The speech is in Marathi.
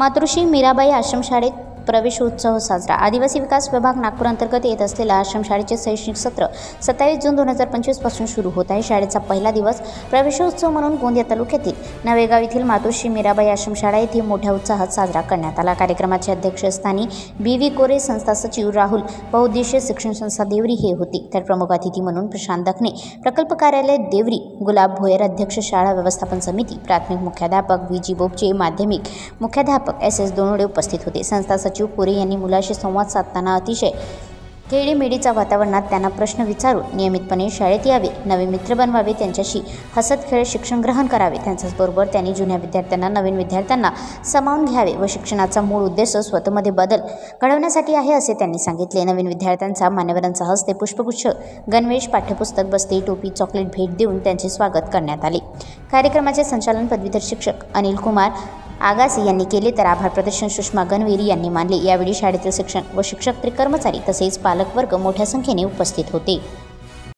मातृश्री मीराबाई आश्रमशाळेत प्रवेशोत्सव साजरा. आदिवासी विकास विभाग नागपूर अंतर्गत येत असलेल्या आश्रमशाळेचे शैक्षणिक सत्र 27 जून 2025 पासून सुरू होत आहे. शाळेचा पहिला दिवस प्रवेशोत्सव म्हणून गोंदिया तालुक्यातील नवेगाव येथील मातोश्री मीराबाई आश्रमशाळा येथे मोठ्या उत्साहात साजरा करण्यात आला. कार्यक्रमाचे अध्यक्षस्थानी बी.व्ही. कोरे, संस्था सचिव राहुल, बहुउद्देशीय शिक्षण संस्था देवरी हे होते. तर प्रमुख अतिथी म्हणून प्रशांत दखने, प्रकल्प कार्यालय देवरी, गुलाब भोयर, अध्यक्ष शाळा व्यवस्थापन समिती, प्राथमिक मुख्याध्यापक व्ही.जी. बोपचे, माध्यमिक मुख्याध्यापक एस.एस. दोनोडे उपस्थित होते. संस्था सचिव कोरे यांनी मुलाशी संवाद साधताना अतिशय खेळीमेळीच्या वातावरणात त्यांना प्रश्न विचारून नियमितपणे शाळेत यावे, नवे मित्र बनवावे, त्यांच्याशी हसत खेळत शिक्षण ग्रहण करावे. त्यांच्याचबरोबर त्यांनी जुन्या विद्यार्थ्यांना नवीन विद्यार्थ्यांना सामावून घ्यावे व शिक्षणाचा मूळ उद्देश स्वतःमध्ये बदल घडवण्यासाठी आहे असे त्यांनी सांगितले. नवीन विद्यार्थ्यांचा मान्यवरांच्या हस्ते पुष्पगुच्छ, गणवेश, पाठ्यपुस्तक, बस्ते, टोपी, चॉकलेट भेट देऊन त्यांचे स्वागत करण्यात आले. कार्यक्रमाचे संचालन पदवीधर शिक्षक अनिल कुमार आगासी यांनी केले तर आभार प्रदर्शन सुषमा गणवेरी यांनी मानले. यावेळी शाळेतील शिक्षक व शिक्षक कर्मचारी तसेच पालकवर्ग मोठ्या संख्येने उपस्थित होते.